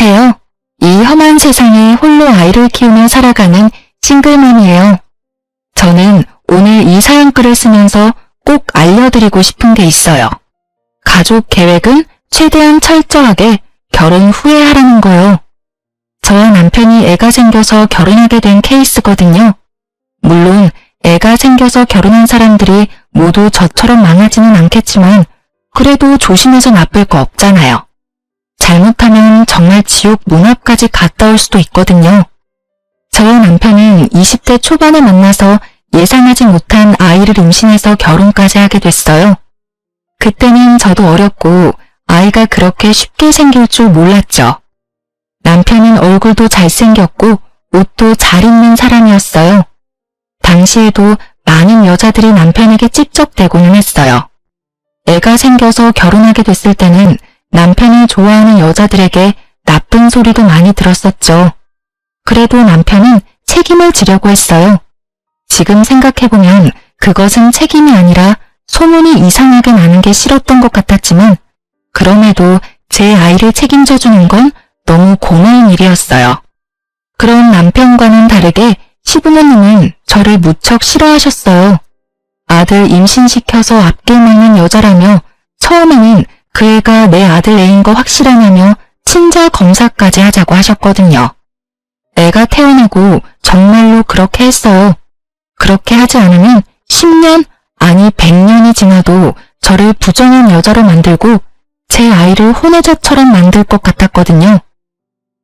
안녕하세요. 이 험한 세상에 홀로 아이를 키우며 살아가는 싱글맘이에요. 저는 오늘 이 사연글을 쓰면서 꼭 알려드리고 싶은 게 있어요. 가족 계획은 최대한 철저하게 결혼 후에 하라는 거요. 저와 남편이 애가 생겨서 결혼하게 된 케이스거든요. 물론 애가 생겨서 결혼한 사람들이 모두 저처럼 망하지는 않겠지만 그래도 조심해서 나쁠 거 없잖아요. 잘못하면 정말 지옥 문 앞까지 갔다 올 수도 있거든요. 저와 남편은 20대 초반에 만나서 예상하지 못한 아이를 임신해서 결혼까지 하게 됐어요. 그때는 저도 어렸고 아이가 그렇게 쉽게 생길 줄 몰랐죠. 남편은 얼굴도 잘생겼고 옷도 잘 입는 사람이었어요. 당시에도 많은 여자들이 남편에게 찝쩍대고는 했어요. 애가 생겨서 결혼하게 됐을 때는 남편이 좋아하는 여자들에게 나쁜 소리도 많이 들었었죠. 그래도 남편은 책임을 지려고 했어요. 지금 생각해보면 그것은 책임이 아니라 소문이 이상하게 나는 게 싫었던 것 같았지만 그럼에도 제 아이를 책임져주는 건 너무 고마운 일이었어요. 그런 남편과는 다르게 시부모님은 저를 무척 싫어하셨어요. 아들 임신시켜서 앞길 막는 여자라며 처음에는 그 애가 내 아들 애인 거 확실하냐며 친자 검사까지 하자고 하셨거든요. 애가 태어나고 정말로 그렇게 했어요. 그렇게 하지 않으면 10년 아니 100년이 지나도 저를 부정한 여자로 만들고 제 아이를 혼외자처럼 만들 것 같았거든요.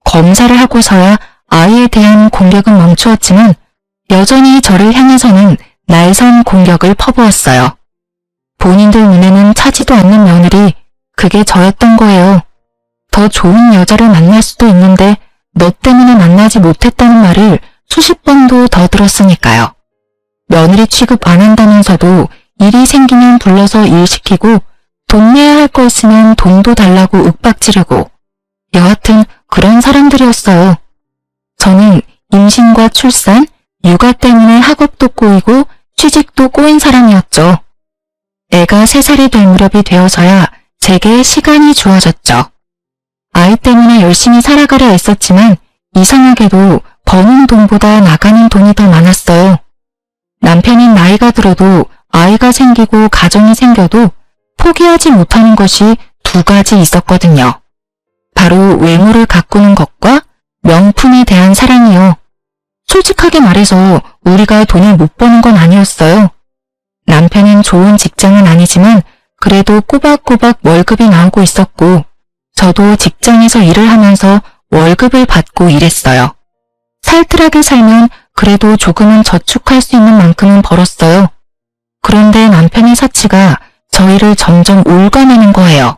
검사를 하고서야 아이에 대한 공격은 멈추었지만 여전히 저를 향해서는 날선 공격을 퍼부었어요. 본인들 눈에는 차지도 않는 며느리, 그게 저였던 거예요. 더 좋은 여자를 만날 수도 있는데 너 때문에 만나지 못했다는 말을 수십 번도 더 들었으니까요. 며느리 취급 안 한다면서도 일이 생기면 불러서 일 시키고 돈 내야 할 거 있으면 돈도 달라고 윽박지르고 여하튼 그런 사람들이었어요. 저는 임신과 출산, 육아 때문에 학업도 꼬이고 취직도 꼬인 사람이었죠. 애가 3살이 될 무렵이 되어서야 제게 시간이 주어졌죠. 아이 때문에 열심히 살아가려 했었지만 이상하게도 버는 돈보다 나가는 돈이 더 많았어요. 남편인 나이가 들어도 아이가 생기고 가정이 생겨도 포기하지 못하는 것이 2가지 있었거든요. 바로 외모를 가꾸는 것과 명품에 대한 사랑이요. 솔직하게 말해서 우리가 돈을 못 버는 건 아니었어요. 남편은 좋은 직장은 아니지만 그래도 꼬박꼬박 월급이 나오고 있었고 저도 직장에서 일을 하면서 월급을 받고 일했어요. 살뜰하게 살면 그래도 조금은 저축할 수 있는 만큼은 벌었어요. 그런데 남편의 사치가 저희를 점점 올가매는 거예요.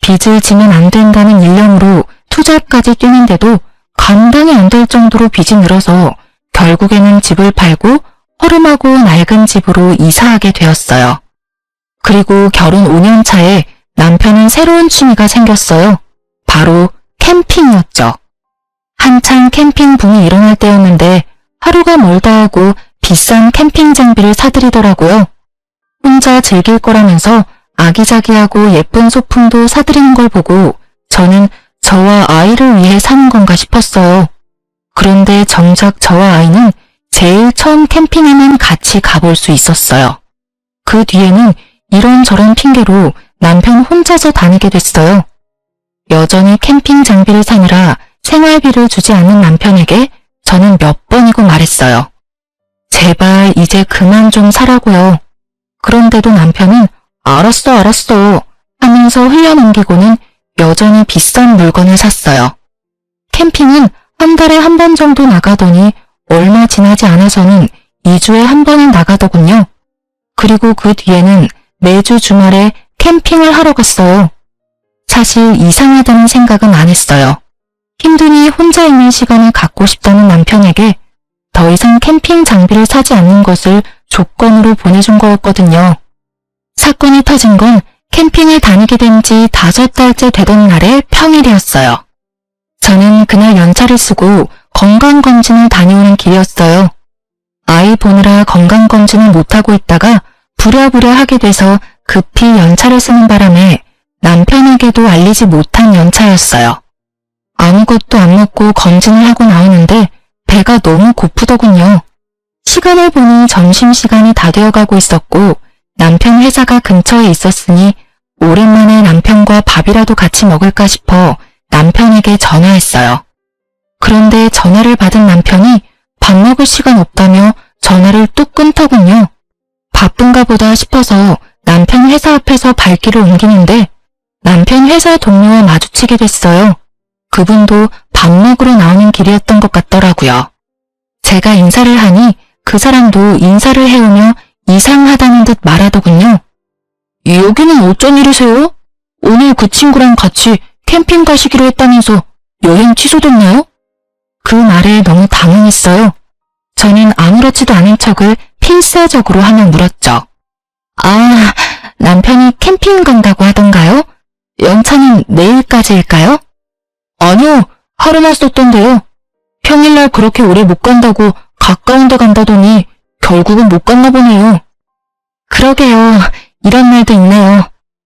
빚을 지면 안 된다는 일념으로 투자까지 뛰는데도 감당이 안 될 정도로 빚이 늘어서 결국에는 집을 팔고 허름하고 낡은 집으로 이사하게 되었어요. 그리고 결혼 5년 차에 남편은 새로운 취미가 생겼어요. 바로 캠핑이었죠. 한창 캠핑 붐이 일어날 때였는데 하루가 멀다 하고 비싼 캠핑 장비를 사들이더라고요. 혼자 즐길 거라면서 아기자기하고 예쁜 소품도 사들이는 걸 보고 저는 저와 아이를 위해 사는 건가 싶었어요. 그런데 정작 저와 아이는 제일 처음 캠핑에만 같이 가볼 수 있었어요. 그 뒤에는 이런저런 핑계로 남편 혼자서 다니게 됐어요. 여전히 캠핑 장비를 사느라 생활비를 주지 않는 남편에게 저는 몇 번이고 말했어요. 제발 이제 그만 좀 사라고요. 그런데도 남편은 알았어 하면서 흘려넘기고는 여전히 비싼 물건을 샀어요. 캠핑은 한 달에 한 번 정도 나가더니 얼마 지나지 않아서는 2주에 한 번은 나가더군요. 그리고 그 뒤에는 매주 주말에 캠핑을 하러 갔어요. 사실 이상하다는 생각은 안 했어요. 힘드니 혼자 있는 시간을 갖고 싶다는 남편에게 더 이상 캠핑 장비를 사지 않는 것을 조건으로 보내준 거였거든요. 사건이 터진 건 캠핑을 다니게 된 지 5달째 되던 날의 평일이었어요. 저는 그날 연차를 쓰고 건강검진을 다녀오는 길이었어요. 아이 보느라 건강검진을 못하고 있다가 부랴부랴 하게 돼서 급히 연차를 쓰는 바람에 남편에게도 알리지 못한 연차였어요. 아무것도 안 먹고 검진을 하고 나오는데 배가 너무 고프더군요. 시간을 보니 점심시간이 다 되어가고 있었고 남편 회사가 근처에 있었으니 오랜만에 남편과 밥이라도 같이 먹을까 싶어 남편에게 전화했어요. 그런데 전화를 받은 남편이 밥 먹을 시간 없다며 전화를 뚝 끊더군요. 바쁜가 보다 싶어서 남편 회사 앞에서 발길을 옮기는데 남편 회사 동료와 마주치게 됐어요. 그분도 밥 먹으러 나오는 길이었던 것 같더라고요. 제가 인사를 하니 그 사람도 인사를 해오며 이상하다는 듯 말하더군요. 여기는 어쩐 일이세요? 오늘 그 친구랑 같이 캠핑 가시기로 했다면서 여행 취소됐나요? 그 말에 너무 당황했어요. 저는 아무렇지도 않은 척을 필사적으로 하며 물었죠. 아, 남편이 캠핑 간다고 하던가요? 연차는 내일까지일까요? 아니요, 하루만 썼던데요. 평일날 그렇게 오래 못 간다고 가까운 데 간다더니 결국은 못 갔나 보네요. 그러게요. 이런 말도 있네요.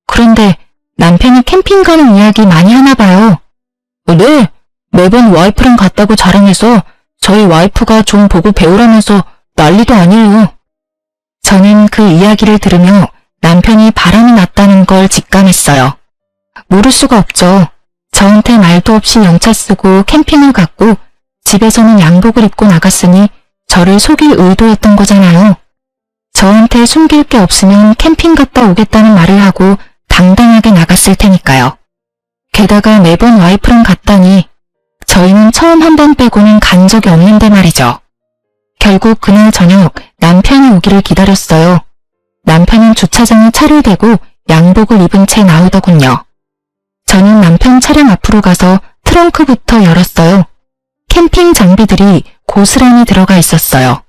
그런데 남편이 캠핑 가는 이야기 많이 하나 봐요. 네, 매번 와이프랑 갔다고 자랑해서 저희 와이프가 좀 보고 배우라면서 난리도 아니에요. 저는 그 이야기를 들으며 남편이 바람이 났다는 걸 직감했어요. 모를 수가 없죠. 저한테 말도 없이 연차 쓰고 캠핑을 갔고 집에서는 양복을 입고 나갔으니 저를 속일 의도였던 거잖아요. 저한테 숨길 게 없으면 캠핑 갔다 오겠다는 말을 하고 당당하게 나갔을 테니까요. 게다가 매번 와이프랑 갔다니 저희는 처음 한 번 빼고는 간 적이 없는데 말이죠. 결국 그날 저녁 남편이 오기를 기다렸어요. 남편은 주차장에 차를 대고 양복을 입은 채 나오더군요. 저는 남편 차량 앞으로 가서 트렁크부터 열었어요. 캠핑 장비들이 고스란히 들어가 있었어요.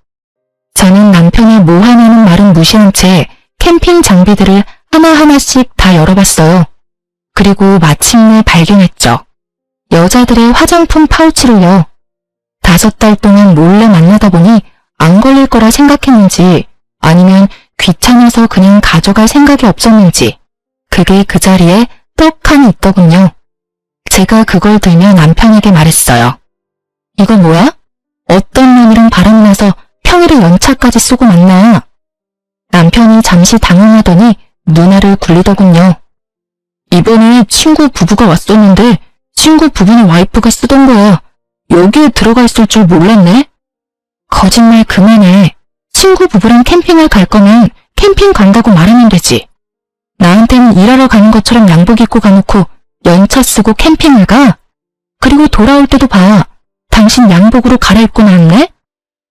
저는 남편이 뭐 하냐는 말은 무시한 채 캠핑 장비들을 하나하나씩 다 열어봤어요. 그리고 마침내 발견했죠. 여자들의 화장품 파우치를요. 5달 동안 몰래 만나다 보니 안 걸릴 거라 생각했는지 아니면 귀찮아서 그냥 가져갈 생각이 없었는지 그게 그 자리에 떡하니 있더군요. 제가 그걸 들며 남편에게 말했어요. 이거 뭐야? 어떤 년이랑 바람이 나서 평일에 연차까지 쓰고 만나. 남편이 잠시 당황하더니 눈알을 굴리더군요. 이번에 친구 부부가 왔었는데 친구 부부네 와이프가 쓰던 거야. 여기에 들어가 있을 줄 몰랐네. 거짓말 그만해. 친구 부부랑 캠핑을 갈 거면 캠핑 간다고 말하면 되지. 나한테는 일하러 가는 것처럼 양복 입고 가놓고 연차 쓰고 캠핑을 가? 그리고 돌아올 때도 봐. 당신 양복으로 갈아입고 나왔네?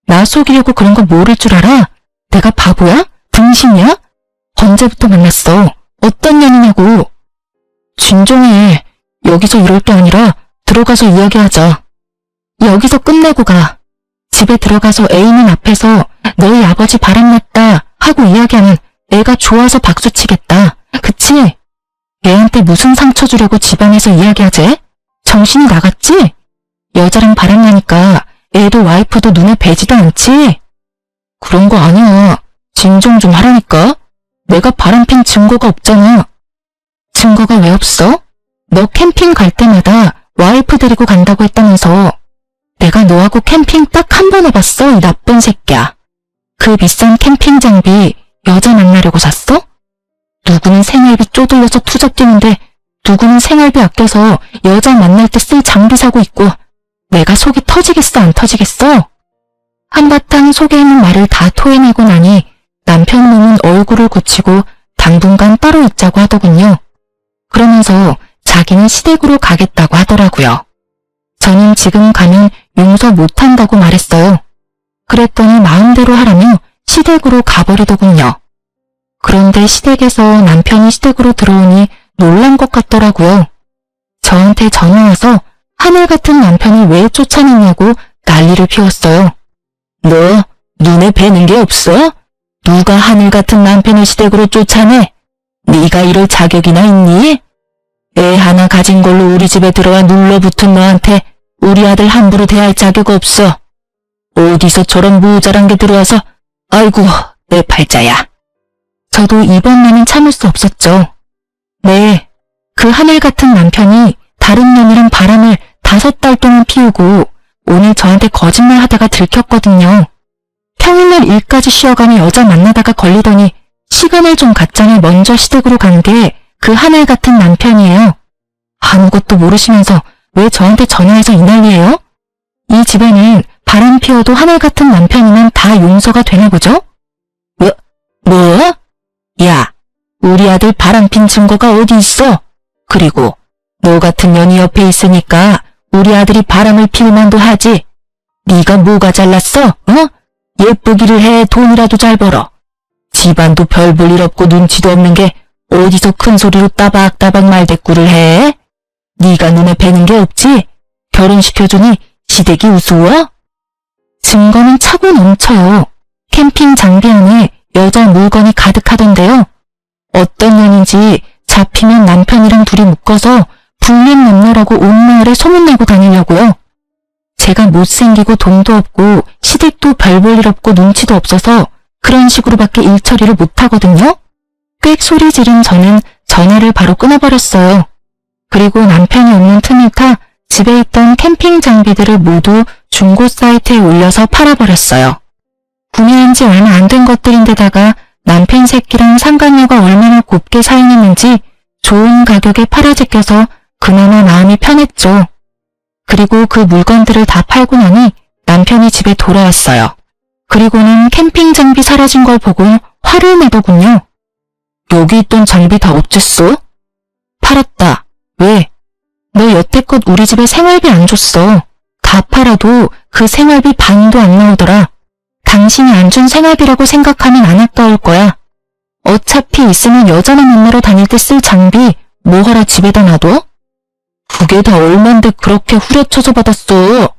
나 속이려고 그런 거 모를 줄 알아? 내가 바보야? 등신이야? 언제부터 만났어? 어떤 년이냐고. 진정해. 여기서 이럴 때 아니라 들어가서 이야기하자. 여기서 끝내고 가. 집에 들어가서 애인은 앞에서 너희 아버지 바람났다 하고 이야기하면 애가 좋아서 박수치겠다. 그치? 애한테 무슨 상처 주려고 집안에서 이야기하지? 정신이 나갔지? 여자랑 바람나니까 애도 와이프도 눈에 뵈지도 않지? 그런 거 아니야. 진정 좀 하라니까. 내가 바람핀 증거가 없잖아. 증거가 왜 없어? 너 캠핑 갈 때마다 와이프 데리고 간다고 했다면서. 내가 너하고 캠핑 딱 한 번 해봤어, 이 나쁜 새끼야. 그 비싼 캠핑 장비 여자 만나려고 샀어? 누구는 생활비 쪼들려서 투잡 뛰는데 누구는 생활비 아껴서 여자 만날 때 쓸 장비 사고 있고 내가 속이 터지겠어 안 터지겠어? 한바탕 속에 있는 말을 다 토해내고 나니 남편 놈은 얼굴을 고치고 당분간 따로 있자고 하더군요. 그러면서 자기는 시댁으로 가겠다고 하더라고요. 저는 지금 가면 용서 못한다고 말했어요. 그랬더니 마음대로 하라며 시댁으로 가버리더군요. 그런데 시댁에서 남편이 시댁으로 들어오니 놀란 것 같더라고요. 저한테 전화와서 하늘 같은 남편을 왜 쫓아냈냐고 난리를 피웠어요. 너 눈에 뵈는 게 없어? 누가 하늘 같은 남편을 시댁으로 쫓아내? 네가 이럴 자격이나 있니? 애 하나 가진 걸로 우리 집에 들어와 눌러붙은 너한테 우리 아들 함부로 대할 자격 없어. 어디서 저런 모자란 게 들어와서 아이고 내 팔자야. 저도 이번만은 참을 수 없었죠. 네, 그 하늘 같은 남편이 다른 년이랑 바람을 피우고 오늘 저한테 거짓말 하다가 들켰거든요. 평일날 일까지 쉬어가며 여자 만나다가 걸리더니 시간을 좀 갖자니 먼저 시댁으로 간 게 그 하늘 같은 남편이에요. 아무것도 모르시면서 왜 저한테 전화해서 이 난리예요? 이 집에는 바람 피워도 하늘 같은 남편이면 다 용서가 되나 보죠? 뭐? 야, 우리 아들 바람핀 증거가 어디 있어? 그리고 너 같은 년이 옆에 있으니까 우리 아들이 바람을 피울 만도 하지. 네가 뭐가 잘났어? 예쁘기를 해 돈이라도 잘 벌어. 집안도 별 볼 일 없고 눈치도 없는 게 어디서 큰 소리로 따박따박 말대꾸를 해? 네가 눈에 뵈는 게 없지? 결혼시켜주니 시댁이 우스워? 증거는 차고 넘쳐요. 캠핑 장비 안에 여자 물건이 가득하던데요. 어떤 년인지 잡히면 남편이랑 둘이 묶어서 불륜 남녀라고 온 마을에 소문내고 다니려고요. 제가 못생기고 돈도 없고 시댁도 별 볼 일 없고 눈치도 없어서 그런 식으로밖에 일처리를 못하거든요. 꽥 소리 지른 저는 전화를 바로 끊어버렸어요. 그리고 남편이 없는 틈을 타 집에 있던 캠핑 장비들을 모두 중고 사이트에 올려서 팔아버렸어요. 구매한 지 얼마 안 된 것들인데다가 남편 새끼랑 상간녀가 얼마나 곱게 사용했는지 좋은 가격에 팔아제껴서 그나마 마음이 편했죠. 그리고 그 물건들을 다 팔고 나니 남편이 집에 돌아왔어요. 그리고는 캠핑 장비 사라진 걸 보고 화를 내더군요. 여기 있던 장비 다 어쨌어? 팔았다. 왜? 너 여태껏 우리 집에 생활비 안 줬어. 다 팔아도 그 생활비 반도 안 나오더라. 당신이 안 준 생활비라고 생각하면 안 아까울 거야. 어차피 있으면 여자나 만나러 다닐 때 쓸 장비 뭐하러 집에다 놔둬? 그게 다 얼만데 그렇게 후려쳐서 받았어.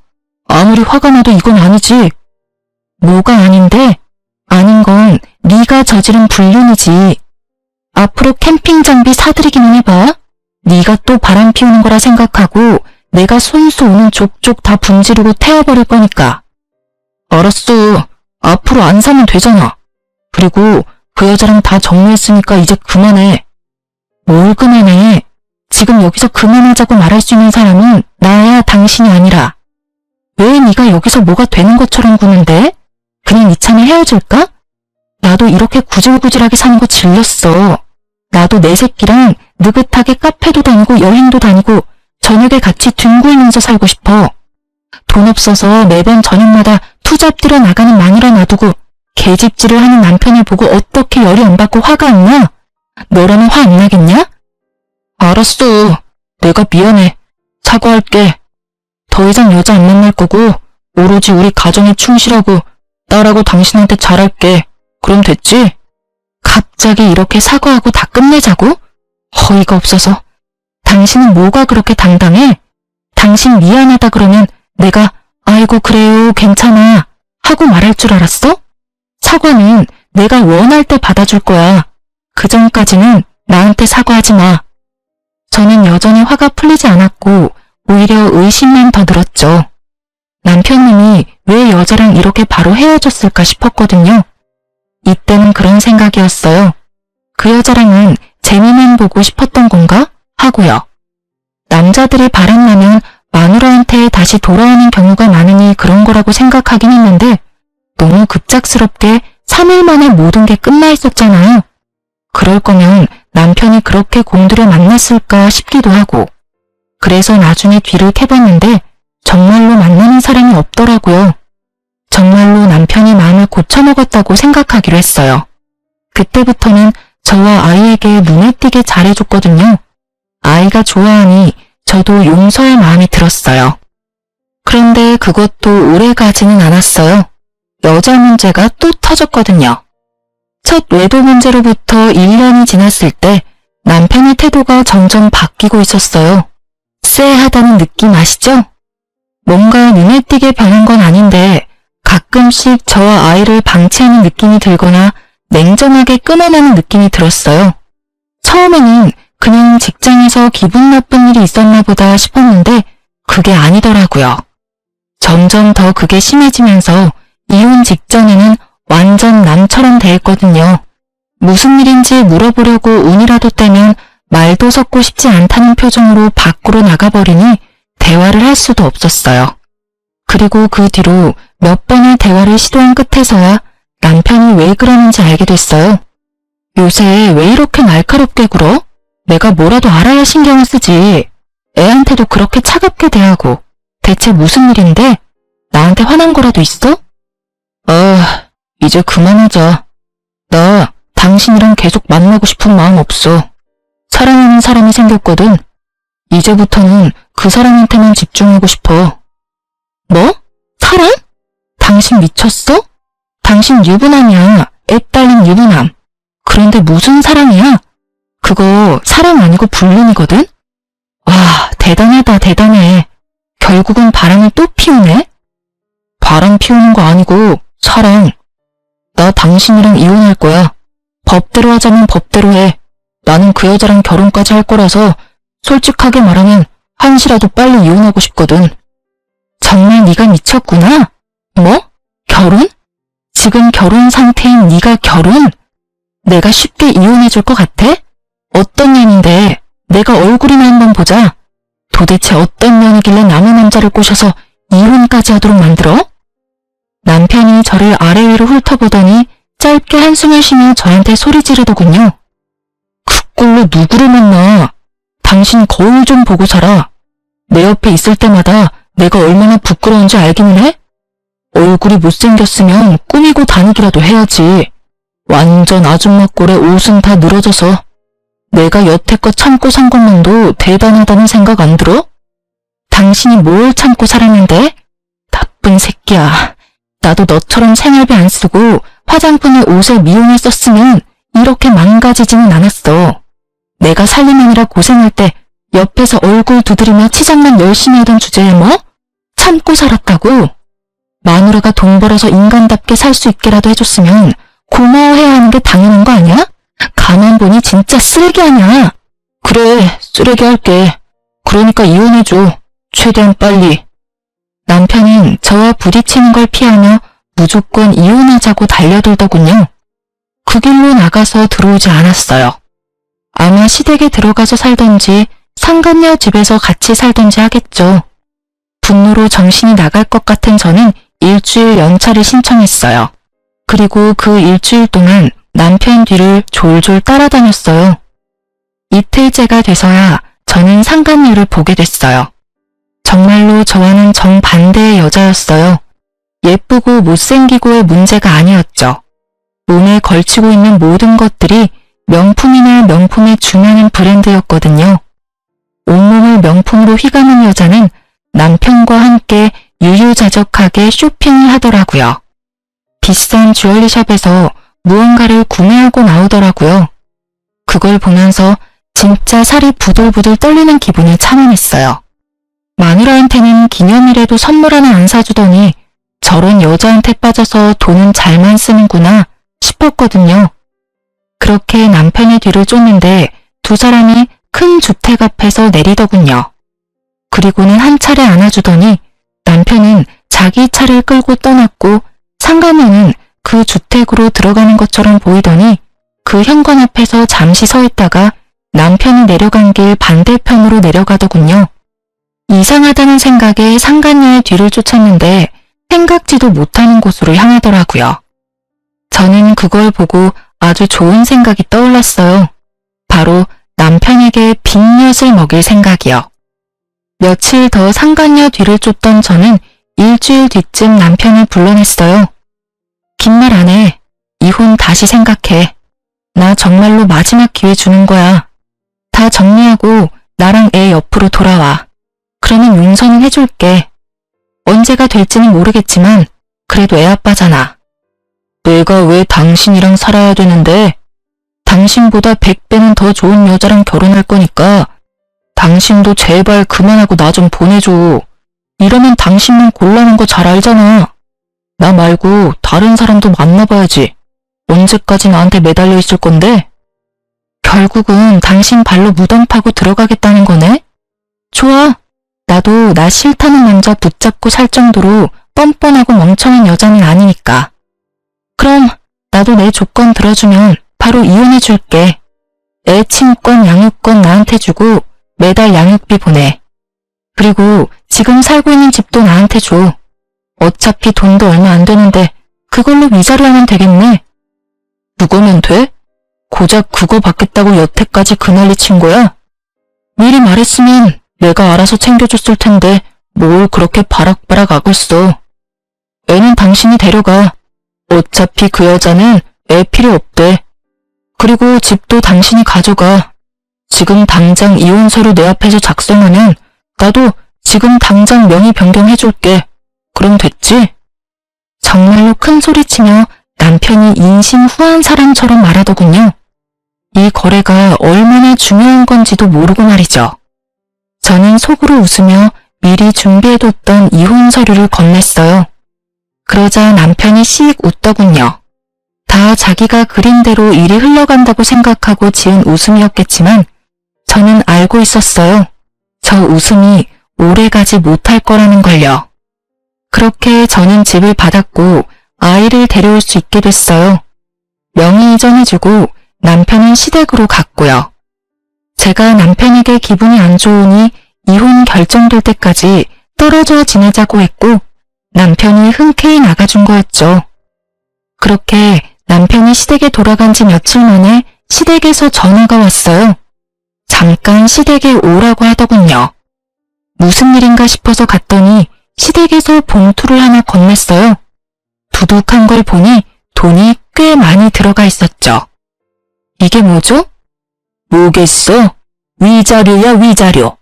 아무리 화가 나도 이건 아니지. 뭐가 아닌데? 아닌 건 네가 저지른 불륜이지. 앞으로 캠핑 장비 사들이기만 해봐. 네가 또 바람 피우는 거라 생각하고 내가 손수 오는 족족 다 분지르고 태워버릴 거니까. 알았어. 앞으로 안 사면 되잖아. 그리고 그 여자랑 다 정리했으니까 이제 그만해. 뭘 그만해? 지금 여기서 그만하자고 말할 수 있는 사람은 나야 당신이 아니라. 왜 네가 여기서 뭐가 되는 것처럼 구는데? 그냥 이참에 헤어질까? 나도 이렇게 구질구질하게 사는 거 질렸어. 나도 내 새끼랑 느긋하게 카페도 다니고 여행도 다니고 저녁에 같이 뒹굴면서 살고 싶어. 돈 없어서 매번 저녁마다 투잡들어 나가는 마누라 놔두고 개집질을 하는 남편을 보고 어떻게 열이 안 받고 화가 안 나? 너라면 화 안 나겠냐? 알았어. 내가 미안해. 사과할게. 더 이상 여자 안 만날 거고 오로지 우리 가정에 충실하고 딸하고 당신한테 잘할게. 그럼 됐지? 갑자기 이렇게 사과하고 다 끝내자고? 어이가 없어서. 당신은 뭐가 그렇게 당당해? 당신 미안하다 그러면 내가 아이고 그래요 괜찮아 하고 말할 줄 알았어? 사과는 내가 원할 때 받아줄 거야. 그 전까지는 나한테 사과하지 마. 저는 여전히 화가 풀리지 않았고 오히려 의심만 더 들었죠. 남편님이 왜 여자랑 이렇게 바로 헤어졌을까 싶었거든요. 이때는 그런 생각이었어요. 그 여자랑은 재미만 보고 싶었던 건가? 하고요. 남자들이 바람나면 마누라한테 다시 돌아오는 경우가 많으니 그런 거라고 생각하긴 했는데 너무 급작스럽게 3일 만에 모든 게 끝나 있었잖아요. 그럴 거면 남편이 그렇게 공들여 만났을까 싶기도 하고 그래서 나중에 뒤를 캐봤는데 정말로 만나는 사람이 없더라고요. 정말로 남편이 마음을 고쳐먹었다고 생각하기로 했어요. 그때부터는 저와 아이에게 눈에 띄게 잘해줬거든요. 아이가 좋아하니 저도 용서할 마음이 들었어요. 그런데 그것도 오래 가지는 않았어요. 여자 문제가 또 터졌거든요. 첫 외도 문제로부터 1년이 지났을 때 남편의 태도가 점점 바뀌고 있었어요. 쎄하다는 느낌 아시죠? 뭔가 눈에 띄게 변한 건 아닌데 가끔씩 저와 아이를 방치하는 느낌이 들거나 냉정하게 끊어내는 느낌이 들었어요. 처음에는 그냥 직장에서 기분 나쁜 일이 있었나 보다 싶었는데 그게 아니더라고요. 점점 더 그게 심해지면서 이혼 직전에는 완전 남처럼 대했거든요. 무슨 일인지 물어보려고 운이라도 떼면 말도 섞고 싶지 않다는 표정으로 밖으로 나가버리니 대화를 할 수도 없었어요. 그리고 그 뒤로 몇 번의 대화를 시도한 끝에서야 남편이 왜 그러는지 알게 됐어요. 요새 왜 이렇게 날카롭게 굴어? 내가 뭐라도 알아야 신경을 쓰지. 애한테도 그렇게 차갑게 대하고. 대체 무슨 일인데? 나한테 화난 거라도 있어? 이제 그만하자. 나 당신이랑 계속 만나고 싶은 마음 없어. 사랑하는 사람이 생겼거든. 이제부터는 그 사람한테만 집중하고 싶어. 뭐? 사랑? 당신 미쳤어? 당신 유부남이야. 애 딸린 유부남. 그런데 무슨 사랑이야? 그거 사랑 아니고 불륜이거든? 와, 대단하다, 대단해. 결국은 바람을 또 피우네? 바람 피우는 거 아니고 사랑. 나 당신이랑 이혼할 거야. 법대로 하자면 법대로 해. 나는 그 여자랑 결혼까지 할 거라서 솔직하게 말하면 한시라도 빨리 이혼하고 싶거든. 정말 네가 미쳤구나? 뭐? 결혼? 지금 결혼 상태인 네가 결혼? 내가 쉽게 이혼해줄 것 같아? 어떤 년인데? 내가 얼굴이나 한번 보자. 도대체 어떤 년이길래 남의 남자를 꼬셔서 이혼까지 하도록 만들어? 남편이 저를 아래 위로 훑어보더니 짧게 한숨을 쉬며 저한테 소리 지르더군요. 그 꼴로 누구를 만나? 당신 거울 좀 보고 살아. 내 옆에 있을 때마다 내가 얼마나 부끄러운지 알기는 해? 얼굴이 못생겼으면 꾸미고 다니기라도 해야지. 완전 아줌마 꼴에 옷은 다 늘어져서. 내가 여태껏 참고 산 것만도 대단하다는 생각 안 들어? 당신이 뭘 참고 살았는데? 나쁜 새끼야. 나도 너처럼 생활비 안 쓰고 화장품에 옷에 미용을 썼으면 이렇게 망가지지는 않았어. 내가 살림하느라 고생할 때 옆에서 얼굴 두드리며 치장만 열심히 하던 주제에 뭐? 참고 살았다고? 마누라가 돈 벌어서 인간답게 살 수 있게라도 해줬으면 고마워해야 하는 게 당연한 거 아니야? 가만 보니 진짜 쓰레기 아니야. 그래, 쓰레기 할게. 그러니까 이혼해줘. 최대한 빨리. 남편은 저와 부딪히는 걸 피하며 무조건 이혼하자고 달려들더군요. 그 길로 나가서 들어오지 않았어요. 아마 시댁에 들어가서 살던지 상간녀 집에서 같이 살던지 하겠죠. 분노로 정신이 나갈 것 같은 저는 일주일 연차를 신청했어요. 그리고 그 일주일 동안 남편 뒤를 졸졸 따라다녔어요. 이틀째가 돼서야 저는 상간녀를 보게 됐어요. 정말로 저와는 정반대의 여자였어요. 예쁘고 못생기고의 문제가 아니었죠. 몸에 걸치고 있는 모든 것들이 명품이나 명품에 준하는 브랜드였거든요. 온몸을 명품으로 휘감은 여자는 남편과 함께 유유자적하게 쇼핑을 하더라고요. 비싼 주얼리샵에서 무언가를 구매하고 나오더라고요. 그걸 보면서 진짜 살이 부들부들 떨리는 기분을 참아냈어요. 마누라한테는 기념일에도 선물 하나 안 사주더니 저런 여자한테 빠져서 돈은 잘만 쓰는구나 싶었거든요. 그렇게 남편의 뒤를 쫓는데 두 사람이 큰 주택 앞에서 내리더군요. 그리고는 한 차례 안아주더니 남편은 자기 차를 끌고 떠났고 상간녀는 그 주택으로 들어가는 것처럼 보이더니 그 현관 앞에서 잠시 서 있다가 남편이 내려간 길 반대편으로 내려가더군요. 이상하다는 생각에 상간녀의 뒤를 쫓았는데 생각지도 못하는 곳으로 향하더라고요. 저는 그걸 보고 아주 좋은 생각이 떠올랐어요. 바로 남편에게 빅엿을 먹일 생각이요. 며칠 더 상간녀 뒤를 쫓던 저는 일주일 뒤쯤 남편을 불러냈어요. 긴 말 안 해. 이혼 다시 생각해. 나 정말로 마지막 기회 주는 거야. 다 정리하고 나랑 애 옆으로 돌아와. 그러면 용서는 해줄게. 언제가 될지는 모르겠지만 그래도 애 아빠잖아. 내가 왜 당신이랑 살아야 되는데? 당신보다 100배는 더 좋은 여자랑 결혼할 거니까 당신도 제발 그만하고 나 좀 보내줘. 이러면 당신만 곤란한 거 잘 알잖아. 나 말고 다른 사람도 만나봐야지. 언제까지 나한테 매달려 있을 건데? 결국은 당신 발로 무덤 파고 들어가겠다는 거네? 좋아. 나도 나 싫다는 남자 붙잡고 살 정도로 뻔뻔하고 멍청한 여자는 아니니까. 그럼 나도 내 조건 들어주면 바로 이혼해줄게. 애 친권, 양육권 나한테 주고 매달 양육비 보내. 그리고 지금 살고 있는 집도 나한테 줘. 어차피 돈도 얼마 안 되는데 그걸로 위자료 하면 되겠네. 그거면 돼? 고작 그거 받겠다고 여태까지 그 난리 친 거야? 미리 말했으면 내가 알아서 챙겨줬을 텐데 뭘 그렇게 바락바락 아꼈어. 애는 당신이 데려가. 어차피 그 여자는 애 필요 없대. 그리고 집도 당신이 가져가. 지금 당장 이혼 서류 내 앞에서 작성하면 나도 지금 당장 명의 변경해줄게. 그럼 됐지? 정말로 큰 소리치며 남편이 인심후한 사람처럼 말하더군요. 이 거래가 얼마나 중요한 건지도 모르고 말이죠. 저는 속으로 웃으며 미리 준비해뒀던 이혼 서류를 건넸어요. 그러자 남편이 씩 웃더군요. 다 자기가 그린 대로 일이 흘러간다고 생각하고 지은 웃음이었겠지만 저는 알고 있었어요. 저 웃음이 오래가지 못할 거라는 걸요. 그렇게 저는 집을 받았고 아이를 데려올 수 있게 됐어요. 명의 이전해주고 남편은 시댁으로 갔고요. 제가 남편에게 기분이 안 좋으니 이혼 결정될 때까지 떨어져 지내자고 했고 남편이 흔쾌히 나가준 거였죠. 그렇게 남편이 시댁에 돌아간 지 며칠 만에 시댁에서 전화가 왔어요. 잠깐 시댁에 오라고 하더군요. 무슨 일인가 싶어서 갔더니 시댁에서 봉투를 하나 건넸어요. 두둑한 걸 보니 돈이 꽤 많이 들어가 있었죠. 이게 뭐죠? 뭐겠어? 위자료야, 위자료.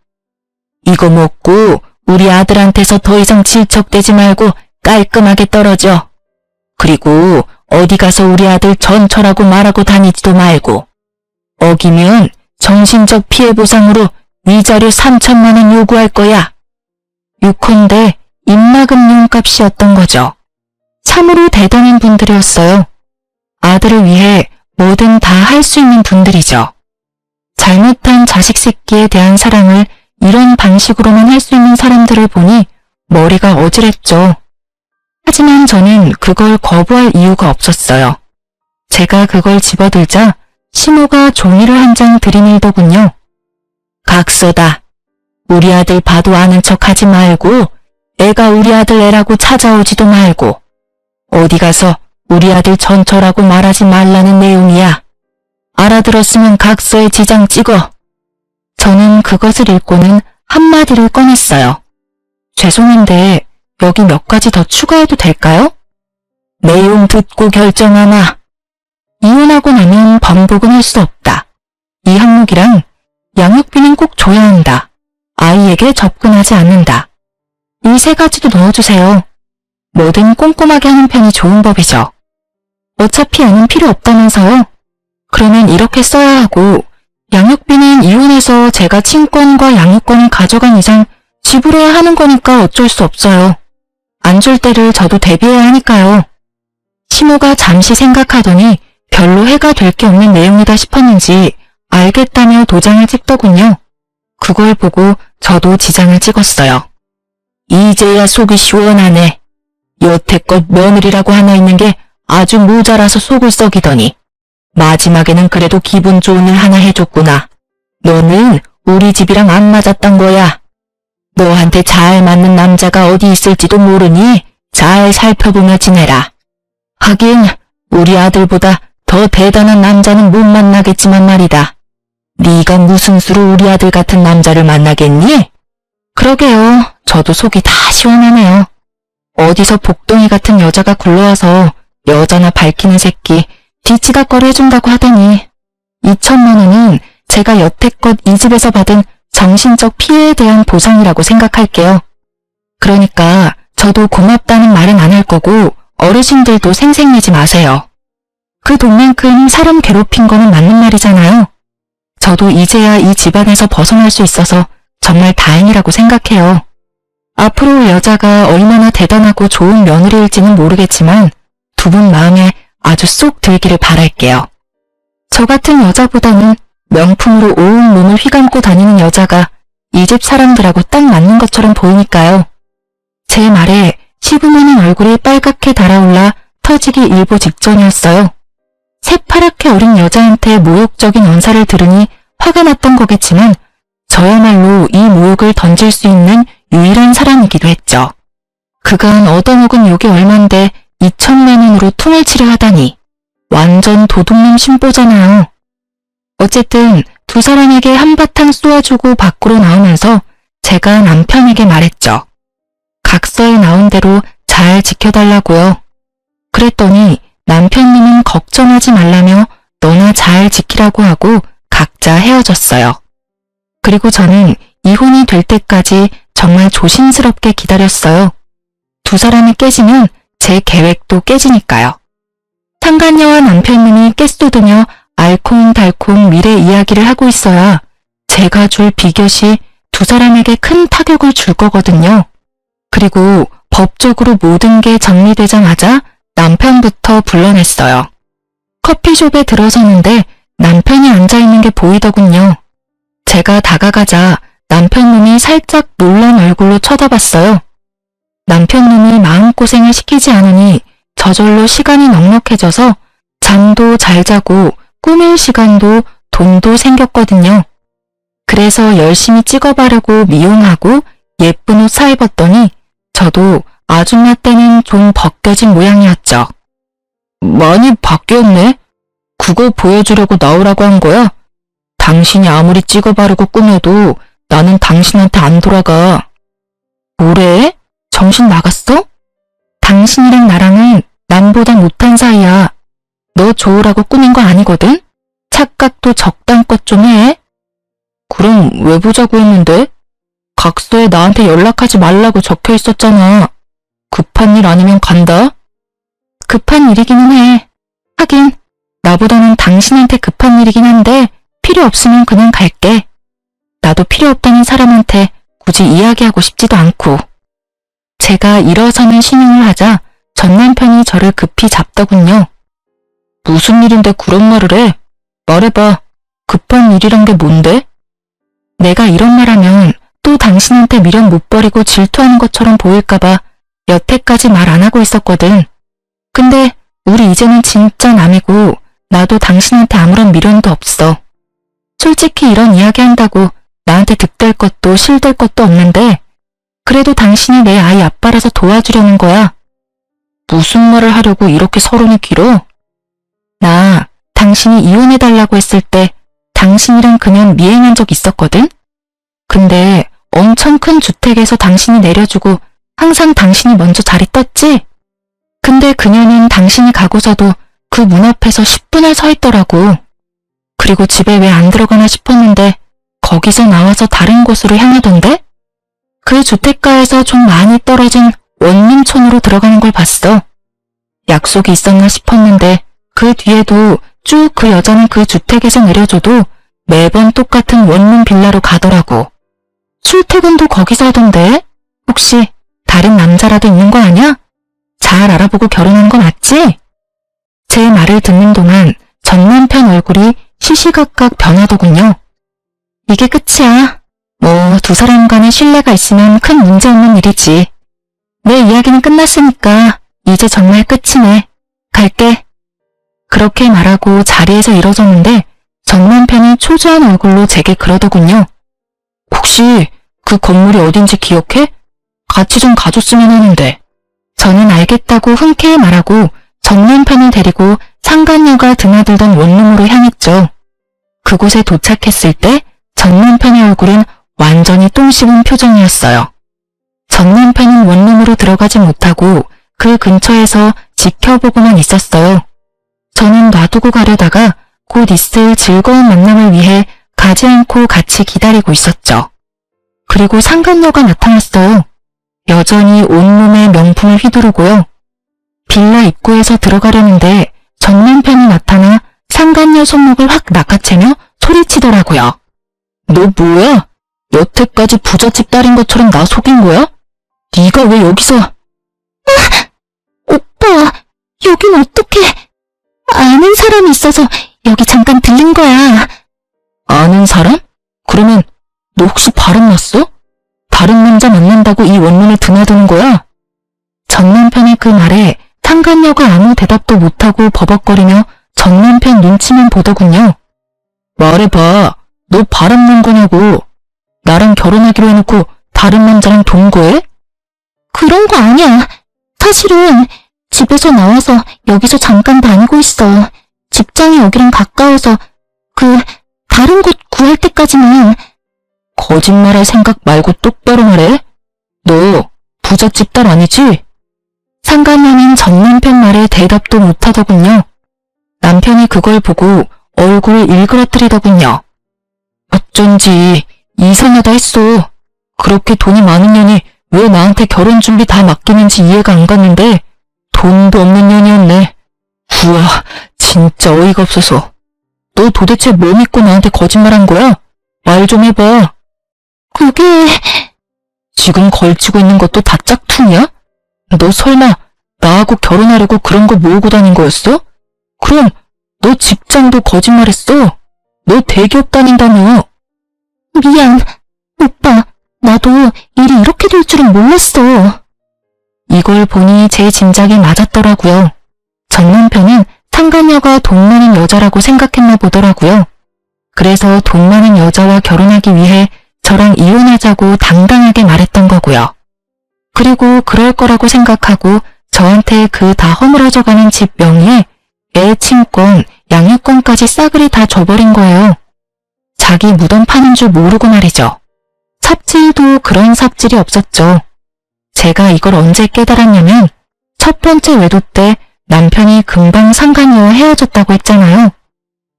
이거 먹고 우리 아들한테서 더 이상 질척대지 말고 깔끔하게 떨어져. 그리고 어디 가서 우리 아들 전처라고 말하고 다니지도 말고. 어기면 정신적 피해 보상으로 위자료 3천만 원 요구할 거야. 유컨대 입막음 용값이었던 거죠. 참으로 대단한 분들이었어요. 아들을 위해 뭐든 다 할 수 있는 분들이죠. 잘못한 자식 새끼에 대한 사랑을 이런 방식으로만 할 수 있는 사람들을 보니 머리가 어지랬죠. 하지만 저는 그걸 거부할 이유가 없었어요. 제가 그걸 집어들자 시모가 종이를 한 장 들이밀더군요. 각서다. 우리 아들 봐도 아는 척 하지 말고 애가 우리 아들 애라고 찾아오지도 말고 어디 가서 우리 아들 전처라고 말하지 말라는 내용이야. 알아들었으면 각서에 지장 찍어. 저는 그것을 읽고는 한마디를 꺼냈어요. 죄송한데 여기 몇 가지 더 추가해도 될까요? 내용 듣고 결정하나. 이혼하고 나면 번복은 할 수 없다. 이 항목이랑 양육비는 꼭 줘야 한다. 아이에게 접근하지 않는다. 이 세 가지도 넣어주세요. 뭐든 꼼꼼하게 하는 편이 좋은 법이죠. 어차피 애는 필요 없다면서요. 그러면 이렇게 써야 하고 양육비는 이혼해서 제가 친권과 양육권을 가져간 이상 지불해야 하는 거니까 어쩔 수 없어요. 안 줄 때를 저도 대비해야 하니까요. 시모가 잠시 생각하더니 별로 해가 될 게 없는 내용이다 싶었는지 알겠다며 도장을 찍더군요. 그걸 보고 저도 지장을 찍었어요. 이제야 속이 시원하네. 여태껏 며느리라고 하나 있는 게 아주 모자라서 속을 썩이더니 마지막에는 그래도 기분 좋은 일 하나 해줬구나. 너는 우리 집이랑 안 맞았던 거야. 너한테 잘 맞는 남자가 어디 있을지도 모르니 잘 살펴보며 지내라. 하긴 우리 아들보다 더 대단한 남자는 못 만나겠지만 말이다. 네가 무슨 수로 우리 아들 같은 남자를 만나겠니? 그러게요. 저도 속이 다 시원하네요. 어디서 복덩이 같은 여자가 굴러와서 여자나 밝히는 새끼 뒤치다거리 해준다고 하더니 2천만 원은 제가 여태껏 이 집에서 받은 정신적 피해에 대한 보상이라고 생각할게요. 그러니까 저도 고맙다는 말은 안 할 거고 어르신들도 생색내지 마세요. 그 돈만큼 사람 괴롭힌 거는 맞는 말이잖아요. 저도 이제야 이 집안에서 벗어날 수 있어서 정말 다행이라고 생각해요. 앞으로 여자가 얼마나 대단하고 좋은 며느리일지는 모르겠지만 두 분 마음에 아주 쏙 들기를 바랄게요. 저 같은 여자보다는 명품으로 온 몸을 휘감고 다니는 여자가 이 집 사람들하고 딱 맞는 것처럼 보이니까요. 제 말에 시부모님 얼굴이 빨갛게 달아올라 터지기 일보 직전이었어요. 새파랗게 어린 여자한테 모욕적인 언사를 들으니 화가 났던 거겠지만 저야말로 이 모욕을 던질 수 있는 유일한 사람이기도 했죠. 그간 얻어먹은 욕이 얼만데 2천만 원으로 퉁을 치려 하다니 완전 도둑놈 신보잖아요. 어쨌든 두 사람에게 한바탕 쏘아주고 밖으로 나오면서 제가 남편에게 말했죠. 각서에 나온 대로 잘 지켜달라고요. 그랬더니 남편님은 걱정하지 말라며 너나 잘 지키라고 하고 각자 헤어졌어요. 그리고 저는 이혼이 될 때까지 정말 조심스럽게 기다렸어요. 두 사람이 깨지면 제 계획도 깨지니까요. 상간녀와 남편님이 깨쏟으며 알콩달콩 미래 이야기를 하고 있어야 제가 줄 비곁이 두 사람에게 큰 타격을 줄 거거든요. 그리고 법적으로 모든 게 정리되자마자 남편부터 불러냈어요. 커피숍에 들어서는데 남편이 앉아있는 게 보이더군요. 제가 다가가자 남편놈이 살짝 놀란 얼굴로 쳐다봤어요. 남편놈이 마음고생을 시키지 않으니 저절로 시간이 넉넉해져서 잠도 잘 자고 꾸밀 시간도 돈도 생겼거든요. 그래서 열심히 찍어바르고 미용하고 예쁜 옷 사입었더니 저도 아줌마 때는 좀 벗겨진 모양이었죠. 많이 바뀌었네. 그거 보여주려고 나오라고 한 거야? 당신이 아무리 찍어바르고 꾸며도 나는 당신한테 안 돌아가. 뭐래? 정신 나갔어? 당신이랑 나랑은 남보다 못한 사이야. 너 좋으라고 꾸민 거 아니거든? 착각도 적당껏 좀 해. 그럼 왜 보자고 했는데? 각서에 나한테 연락하지 말라고 적혀 있었잖아. 급한 일 아니면 간다? 급한 일이기는 해. 하긴 나보다는 당신한테 급한 일이긴 한데 필요 없으면 그냥 갈게. 나도 필요 없다는 사람한테 굳이 이야기하고 싶지도 않고. 제가 일어서는 신용을 하자 전 남편이 저를 급히 잡더군요. 무슨 일인데 그런 말을 해? 말해봐. 급한 일이란 게 뭔데? 내가 이런 말하면 또 당신한테 미련 못 버리고 질투하는 것처럼 보일까봐 여태까지 말 안 하고 있었거든. 근데 우리 이제는 진짜 남이고 나도 당신한테 아무런 미련도 없어. 솔직히 이런 이야기 한다고 나한테 득될 것도 실될 것도 없는데 그래도 당신이 내 아이 아빠라서 도와주려는 거야. 무슨 말을 하려고 이렇게 서론이 길어? 나 당신이 이혼해달라고 했을 때 당신이랑 그냥 미행한 적 있었거든? 근데 엄청 큰 주택에서 당신이 내려주고 항상 당신이 먼저 자리 떴지? 근데 그녀는 당신이 가고서도 그 문 앞에서 10분을 서 있더라고. 그리고 집에 왜 안 들어가나 싶었는데 거기서 나와서 다른 곳으로 향하던데? 그 주택가에서 좀 많이 떨어진 원룸촌으로 들어가는 걸 봤어. 약속이 있었나 싶었는데 그 뒤에도 쭉 그 여자는 그 주택에서 내려줘도 매번 똑같은 원룸 빌라로 가더라고. 출퇴근도 거기서 하던데? 혹시 다른 남자라도 있는 거 아냐? 잘 알아보고 결혼한 거 맞지? 제 말을 듣는 동안 전 남편 얼굴이 시시각각 변하더군요. 이게 끝이야. 뭐 두 사람 간의 신뢰가 있으면 큰 문제 없는 일이지. 내 이야기는 끝났으니까 이제 정말 끝이네. 갈게. 그렇게 말하고 자리에서 일어섰는데 전 남편이 초조한 얼굴로 제게 그러더군요. 혹시 그 건물이 어딘지 기억해? 같이 좀 가줬으면 하는데. 저는 알겠다고 흔쾌히 말하고 전 남편을 데리고 상간녀가 드나들던 원룸으로 향했죠. 그곳에 도착했을 때 전 남편의 얼굴은 완전히 똥 씹은 표정이었어요. 전 남편은 원룸으로 들어가지 못하고 그 근처에서 지켜보고만 있었어요. 저는 놔두고 가려다가 곧 있을 즐거운 만남을 위해 가지 않고 같이 기다리고 있었죠. 그리고 상간녀가 나타났어요. 여전히 온몸에 명품을 휘두르고요. 빌라 입구에서 들어가려는데 전 남편이 나타나 상간녀 손목을 확 낚아채며 소리치더라고요. 너 뭐야? 여태까지 부잣집 딸인 것처럼 나 속인 거야? 네가 왜 여기서? 오빠, 여긴 어떡해? 아는 사람이 있어서 여기 잠깐 들린 거야. 아는 사람? 그러면 너 혹시 바람 났어? 다른 남자 만난다고 이 원룸에 드나드는 거야? 전 남편의 그 말에 상간녀가 아무 대답도 못하고 버벅거리며 전 남편 눈치만 보더군요. 말해봐. 너 바람 난 거냐고. 나랑 결혼하기로 해놓고 다른 남자랑 동거해? 그런 거 아니야. 사실은 집에서 나와서 여기서 잠깐 다니고 있어. 직장이 여기랑 가까워서 다른 곳 구할 때까지는. 거짓말할 생각 말고 똑바로 말해. 너 부잣집 딸 아니지? 상간녀는 전 남편 말에 대답도 못하더군요. 남편이 그걸 보고 얼굴을 일그러뜨리더군요. 어쩐지 이상하다 했어. 그렇게 돈이 많은 년이 왜 나한테 결혼 준비 다 맡기는지 이해가 안 갔는데 돈도 없는 년이었네. 우와, 진짜 어이가 없어서. 너 도대체 뭐 믿고 나한테 거짓말한 거야? 말 좀 해봐. 그게... 지금 걸치고 있는 것도 다 짝퉁이야? 너 설마 나하고 결혼하려고 그런 거 모으고 다닌 거였어? 그럼 너 직장도 거짓말했어. 너 대기업 다닌다며. 미안. 오빠, 나도 일이 이렇게 될 줄은 몰랐어. 이걸 보니 제 짐작이 맞았더라고요. 전 남편은 상간녀가 돈 많은 여자라고 생각했나 보더라고요. 그래서 돈 많은 여자와 결혼하기 위해 저랑 이혼하자고 당당하게 말했던 거고요. 그리고 그럴 거라고 생각하고 저한테 그 다 허물어져가는 집 명의에 애 친권, 양육권까지 싸그리 다 줘버린 거예요. 자기 무덤 파는 줄 모르고 말이죠. 삽질도 그런 삽질이 없었죠. 제가 이걸 언제 깨달았냐면 첫 번째 외도 때 남편이 금방 상간녀와 헤어졌다고 했잖아요.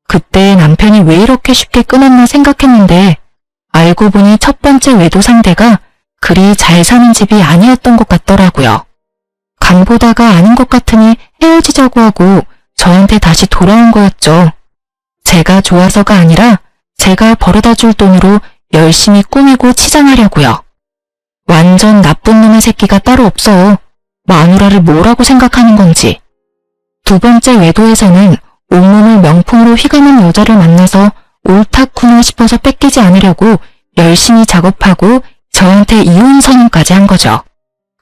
그때 남편이 왜 이렇게 쉽게 끊었나 생각했는데 알고 보니 첫 번째 외도 상대가 그리 잘 사는 집이 아니었던 것 같더라고요. 간 보다가 아닌 것 같으니 헤어지자고 하고 저한테 다시 돌아온 거였죠. 제가 좋아서가 아니라 제가 벌어다 줄 돈으로 열심히 꾸미고 치장하려고요. 완전 나쁜 놈의 새끼가 따로 없어요. 마누라를 뭐라고 생각하는 건지. 두 번째 외도에서는 온몸을 명품으로 휘감은 여자를 만나서 옳다구나 싶어서 뺏기지 않으려고 열심히 작업하고 저한테 이혼 선언까지 한 거죠.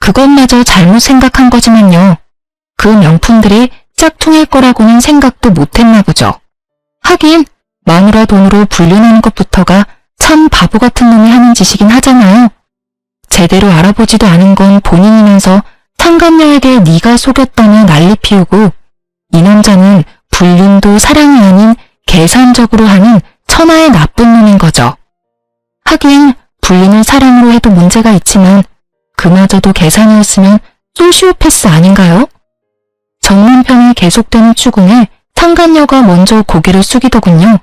그것마저 잘못 생각한 거지만요. 그 명품들이 짝퉁일 거라고는 생각도 못했나 보죠. 하긴 마누라 돈으로 불륜하는 것부터가 참 바보 같은 놈이 하는 짓이긴 하잖아요. 제대로 알아보지도 않은 건 본인이면서 상간녀에게 네가 속였다며 난리 피우고 이 남자는 불륜도 사랑이 아닌 계산적으로 하는 천하의 나쁜 놈인 거죠. 하긴 불륜을 사랑으로 해도 문제가 있지만 그마저도 계산이었으면 소시오패스 아닌가요? 전 남편의 계속되는 추궁에 상간녀가 먼저 고개를 숙이더군요.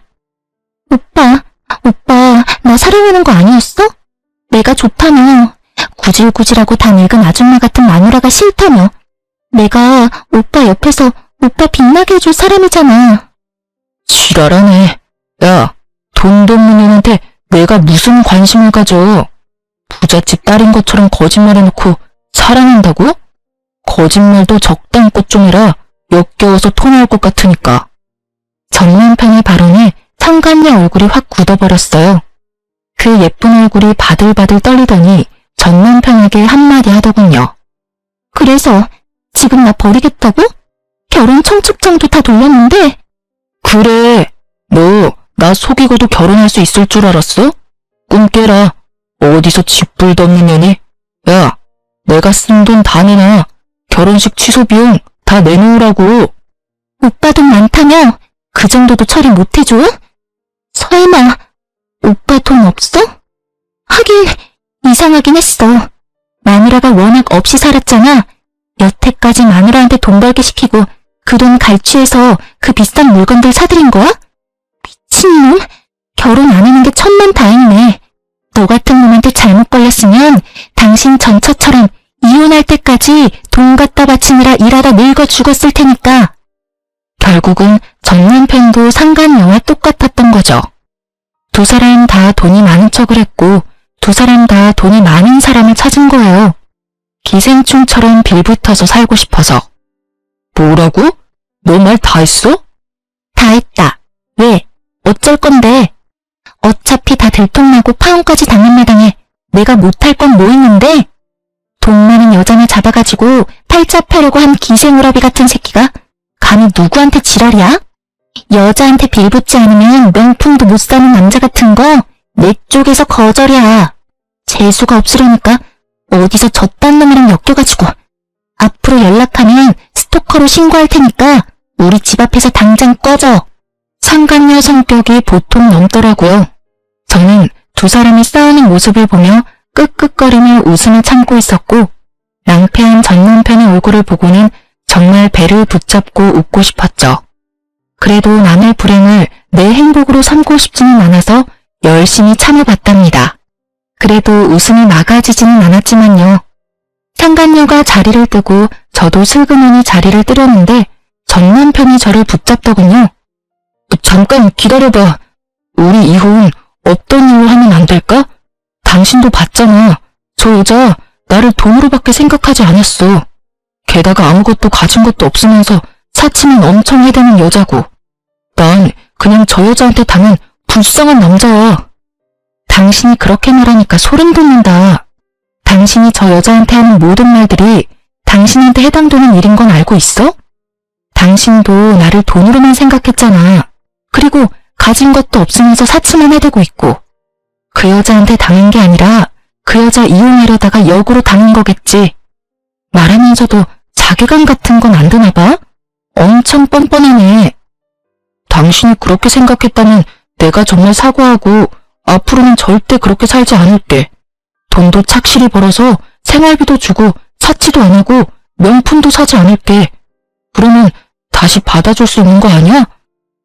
오빠, 나 사랑하는 거 아니었어? 내가 좋다며. 구질구질하고 다 늙은 아줌마 같은 마누라가 싫다며. 내가 오빠 옆에서 오빠 빛나게 해줄 사람이잖아. 지랄하네. 야, 돈도 없는 년한테 내가 무슨 관심을 가져. 부잣집 딸인 것처럼 거짓말해놓고 사랑한다고? 거짓말도 적당껏 좀 해라. 역겨워서 토 나올 것 같으니까. 전 남편의 발언에 상간녀 얼굴이 확 굳어버렸어요. 그 예쁜 얼굴이 바들바들 떨리더니 전 남편에게 한마디 하더군요. 그래서 지금 나 버리겠다고? 결혼 청첩장도 다 돌렸는데. 그래, 너 나 속이고도 결혼할 수 있을 줄 알았어? 꿈 깨라. 어디서 쥐뿔도 없는 년이. 야, 내가 쓴 돈 다 내놔. 결혼식 취소 비용 다 내놓으라고. 오빠 돈 많다며? 그 정도도 처리 못해줘? 설마 오빠 돈 없어? 하긴 이상하긴 했어. 마누라가 워낙 없이 살았잖아. 여태까지 마누라한테 돈 벌게 시키고 그 돈 갈취해서 그 비싼 물건들 사들인 거야? 미친놈. 결혼 안 하는 게 천만다행이네. 너 같은 놈한테 잘못 걸렸으면 당신 전처처럼 이혼할 때까지 돈 갖다 바치느라 일하다 늙어 죽었을 테니까. 결국은 전 남편도 상간녀와 똑같았던 거죠. 두 사람 다 돈이 많은 척을 했고 두 사람 다 돈이 많은 사람을 찾은 거예요. 기생충처럼 빌붙어서 살고 싶어서. 뭐라고? 너 말 다 했어? 다 했다. 왜? 어쩔 건데? 어차피 다 들통나고 파혼까지 당한 마당에 내가 못할 건 뭐 있는데? 돈 많은 여자나 잡아가지고 팔자 펴려고 한 기생우라비 같은 새끼가 감히 누구한테 지랄이야? 여자한테 빌붙지 않으면 명품도 못 사는 남자 같은 거 내 쪽에서 거절이야. 재수가 없으려니까 어디서 저딴 놈이랑 엮여가지고. 앞으로 연락하면 스토커로 신고할 테니까 우리 집 앞에서 당장 꺼져. 상간녀 성격이 보통 넘더라고요. 저는 두 사람이 싸우는 모습을 보며 끄끄거리며 웃음을 참고 있었고 낭패한 전 남편의 얼굴을 보고는 정말 배를 붙잡고 웃고 싶었죠. 그래도 남의 불행을 내 행복으로 삼고 싶지는 않아서 열심히 참아봤답니다. 그래도 웃음이 막아지지는 않았지만요. 상간녀가 자리를 뜨고 저도 슬그머니 자리를 뜨려는데 전 남편이 저를 붙잡더군요. 잠깐 기다려봐. 우리 이혼 없던 일로 하면 안 될까? 당신도 봤잖아. 저 여자 나를 돈으로밖에 생각하지 않았어. 게다가 아무것도 가진 것도 없으면서 사치는 엄청 해대는 여자고. 난 그냥 저 여자한테 당한 불쌍한 남자야. 당신이 그렇게 말하니까 소름 돋는다. 당신이 저 여자한테 하는 모든 말들이 당신한테 해당되는 일인 건 알고 있어? 당신도 나를 돈으로만 생각했잖아. 그리고 가진 것도 없으면서 사치만 해대고 있고. 그 여자한테 당한 게 아니라 그 여자 이용하려다가 역으로 당한 거겠지. 말하면서도 자괴감 같은 건 안 드나 봐? 엄청 뻔뻔하네. 당신이 그렇게 생각했다면 내가 정말 사과하고 앞으로는 절대 그렇게 살지 않을게. 돈도 착실히 벌어서 생활비도 주고 사치도 안 하고 명품도 사지 않을게. 그러면 다시 받아줄 수 있는 거 아니야?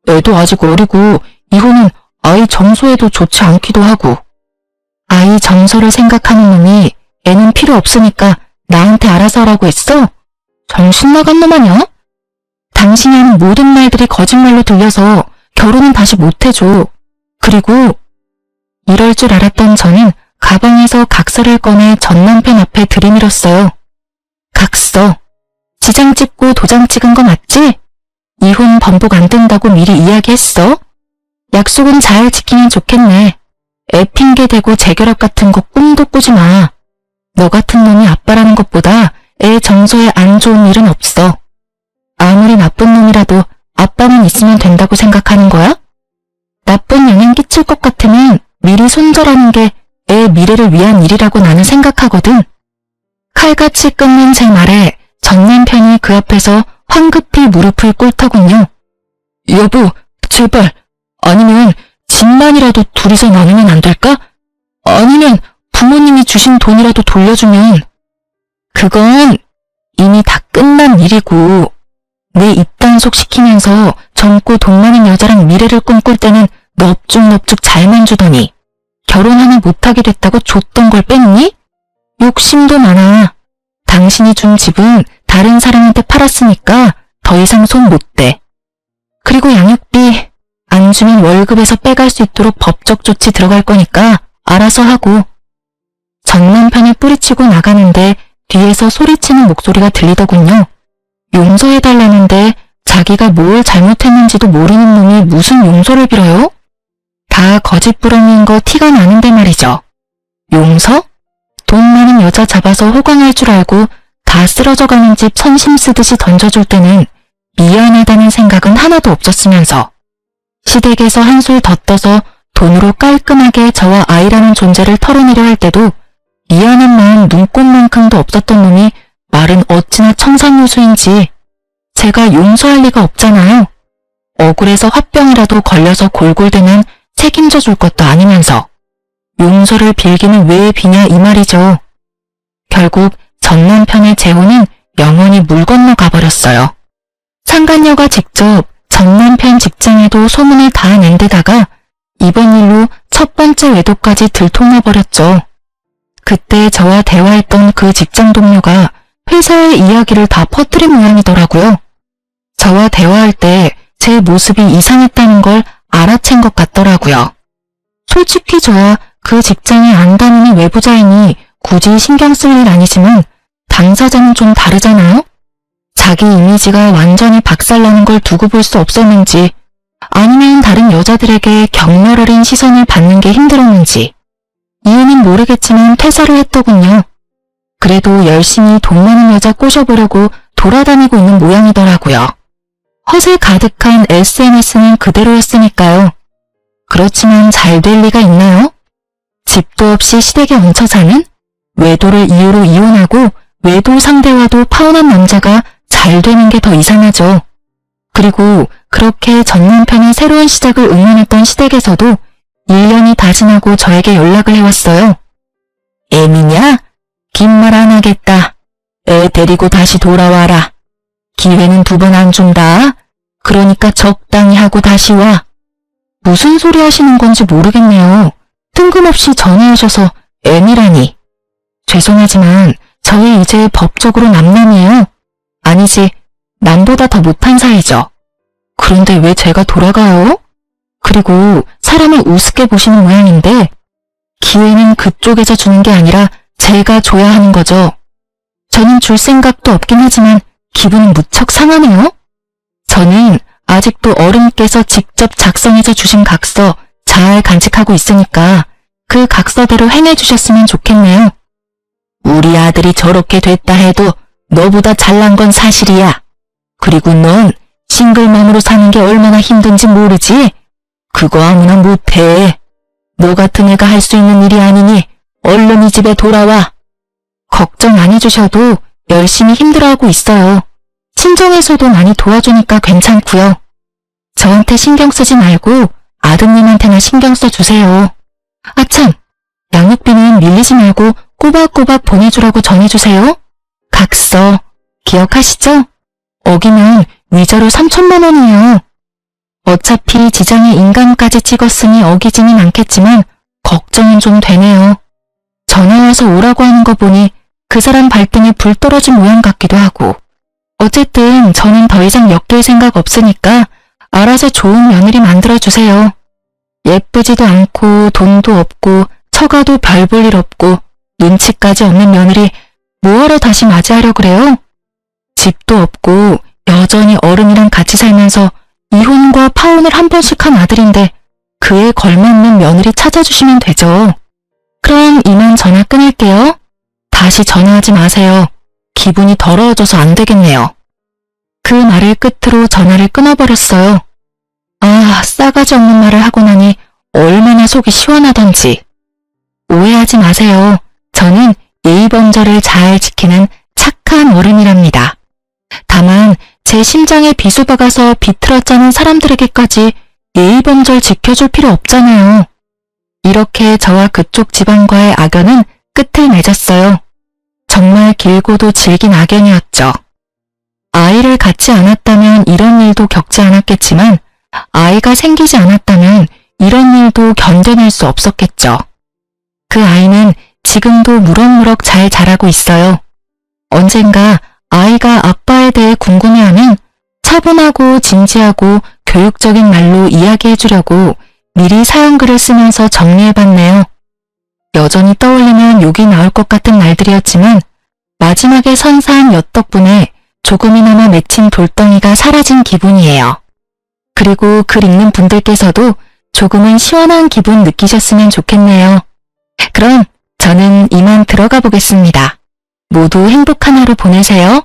애도 아직 어리고 이혼은 아이 정서에도 좋지 않기도 하고. 아이 정서를 생각하는 놈이 애는 필요 없으니까 나한테 알아서 하라고 했어? 정신 나간 놈 아니야? 당신이 하는 모든 말들이 거짓말로 들려서 결혼은 다시 못해줘. 그리고 이럴 줄 알았던 저는 가방에서 각서를 꺼내 전 남편 앞에 들이밀었어요. 각서. 지장 찍고 도장 찍은 거 맞지? 이혼 번복 안 된다고 미리 이야기했어. 약속은 잘 지키면 좋겠네. 애 핑계 대고 재결합 같은 거 꿈도 꾸지 마. 너 같은 놈이 아빠라는 것보다 애 정서에 안 좋은 일은 없어. 아무리 나쁜 놈이라도 아빠만 있으면 된다고 생각하는 거야? 나쁜 영향 끼칠 것 같으면 미리 손절하는 게 애 미래를 위한 일이라고 나는 생각하거든. 칼같이 끊는 제 말에 전 남편이 그 앞에서 황급히 무릎을 꿇더군요. 여보, 제발. 아니면 집만이라도 둘이서 나누면 안 될까? 아니면 부모님이 주신 돈이라도 돌려주면. 그건 이미 다 끝난 일이고 내 입단속 시키면서 젊고 돈 많은 여자랑 미래를 꿈꿀 때는 넙죽넙죽 잘만 주더니 결혼 하나 못하게 됐다고 줬던 걸 뺐니? 욕심도 많아. 당신이 준 집은 다른 사람한테 팔았으니까 더 이상 손 못 대. 그리고 양육비 안 주면 월급에서 빼갈 수 있도록 법적 조치 들어갈 거니까 알아서 하고. 전 남편이 뿌리치고 나가는데 뒤에서 소리치는 목소리가 들리더군요. 용서해달라는데 자기가 뭘 잘못했는지도 모르는 놈이 무슨 용서를 빌어요? 다 거짓부렁인 거 티가 나는데 말이죠. 용서? 돈 많은 여자 잡아서 호강할 줄 알고 다 쓰러져가는 집 선심 쓰듯이 던져줄 때는 미안하다는 생각은 하나도 없었으면서 시댁에서 한술 더 떠서 돈으로 깔끔하게 저와 아이라는 존재를 털어내려 할 때도 미안한 마음 눈꼽만큼도 없었던 놈이 말은 어찌나 청산유수인지. 제가 용서할 리가 없잖아요. 억울해서 화병이라도 걸려서 골골대면 책임져 줄 것도 아니면서 용서를 빌기는 왜 비냐 이 말이죠. 결국 전 남편의 재혼은 영원히 물 건너 가버렸어요. 상간녀가 직접 전 남편 직장에도 소문을 다 낸 데다가 이번 일로 첫 번째 외도까지 들통나버렸죠. 그때 저와 대화했던 그 직장 동료가 회사의 이야기를 다 퍼뜨린 모양이더라고요. 저와 대화할 때 제 모습이 이상했다는 걸 알아챈 것 같더라고요. 솔직히 저야 그 직장에 안 다니는 외부자이니 굳이 신경 쓸 일 아니지만 당사자는 좀 다르잖아요? 자기 이미지가 완전히 박살나는 걸 두고 볼 수 없었는지 아니면 다른 여자들에게 격렬어린 시선을 받는 게 힘들었는지 이유는 모르겠지만 퇴사를 했더군요. 그래도 열심히 돈 많은 여자 꼬셔보려고 돌아다니고 있는 모양이더라고요. 허세 가득한 SNS는 그대로였으니까요. 그렇지만 잘 될 리가 있나요? 집도 없이 시댁에 얹혀 사는, 외도를 이유로 이혼하고 외도 상대와도 파혼한 남자가 잘 되는 게 더 이상하죠. 그리고 그렇게 전 남편의 새로운 시작을 응원했던 시댁에서도 1년이 다 지나고 저에게 연락을 해왔어요. 애미냐? 긴 말 안 하겠다. 애 데리고 다시 돌아와라. 기회는 2번 안 준다. 그러니까 적당히 하고 다시 와. 무슨 소리 하시는 건지 모르겠네요. 뜬금없이 전화하셔서 애미라니. 죄송하지만 저희 이제 법적으로 남남이에요. 아니지, 남보다 더 못한 사이죠. 그런데 왜 제가 돌아가요? 그리고 사람을 우습게 보시는 모양인데 기회는 그쪽에서 주는 게 아니라 제가 줘야 하는 거죠. 저는 줄 생각도 없긴 하지만 기분은 무척 상하네요. 저는 아직도 어른께서 직접 작성해서 주신 각서 잘 간직하고 있으니까 그 각서대로 행해주셨으면 좋겠네요. 우리 아들이 저렇게 됐다 해도 너보다 잘난 건 사실이야. 그리고 넌 싱글맘으로 사는 게 얼마나 힘든지 모르지? 그거 아무나 못해. 너 같은 애가 할 수 있는 일이 아니니 얼른 이 집에 돌아와. 걱정 안 해주셔도 열심히 힘들어하고 있어요. 친정에서도 많이 도와주니까 괜찮고요. 저한테 신경 쓰지 말고 아드님한테나 신경 써주세요. 아참, 양육비는 밀리지 말고 꼬박꼬박 보내주라고 전해주세요. 각서 기억하시죠? 어기면 위자료 3천만 원이에요. 어차피 지장에 인감까지 찍었으니 어기지는 않겠지만 걱정은 좀 되네요. 전화와서 오라고 하는 거 보니 그 사람 발등에 불 떨어진 모양 같기도 하고. 어쨌든 저는 더 이상 엮일 생각 없으니까 알아서 좋은 며느리 만들어주세요. 예쁘지도 않고 돈도 없고 처가도 별 볼 일 없고 눈치까지 없는 며느리 뭐하러 다시 맞이하려 그래요? 집도 없고 여전히 어른이랑 같이 살면서 이혼과 파혼을 한 번씩 한 아들인데 그에 걸맞는 며느리 찾아주시면 되죠. 그럼 이만 전화 끊을게요. 다시 전화하지 마세요. 기분이 더러워져서 안 되겠네요. 그 말을 끝으로 전화를 끊어버렸어요. 아, 싸가지 없는 말을 하고 나니 얼마나 속이 시원하던지. 오해하지 마세요. 저는 예의범절을 잘 지키는 착한 어른이랍니다. 다만 제 심장에 비수 박아서 비틀어짜는 사람들에게까지 예의범절 지켜줄 필요 없잖아요. 이렇게 저와 그쪽 집안과의 악연은 끝을 맺었어요. 정말 길고도 질긴 악연이었죠. 아이를 갖지 않았다면 이런 일도 겪지 않았겠지만 아이가 생기지 않았다면 이런 일도 견뎌낼 수 없었겠죠. 그 아이는 지금도 무럭무럭 잘 자라고 있어요. 언젠가 아이가 아빠에 대해 궁금해하면 차분하고 진지하고 교육적인 말로 이야기해주려고 미리 사연글을 쓰면서 정리해봤네요. 여전히 떠올리면 욕이 나올 것 같은 날들이었지만 마지막에 선사한 엿 덕분에 조금이나마 맺힌 돌덩이가 사라진 기분이에요. 그리고 글 읽는 분들께서도 조금은 시원한 기분 느끼셨으면 좋겠네요. 그럼 저는 이만 들어가 보겠습니다. 모두 행복한 하루 보내세요.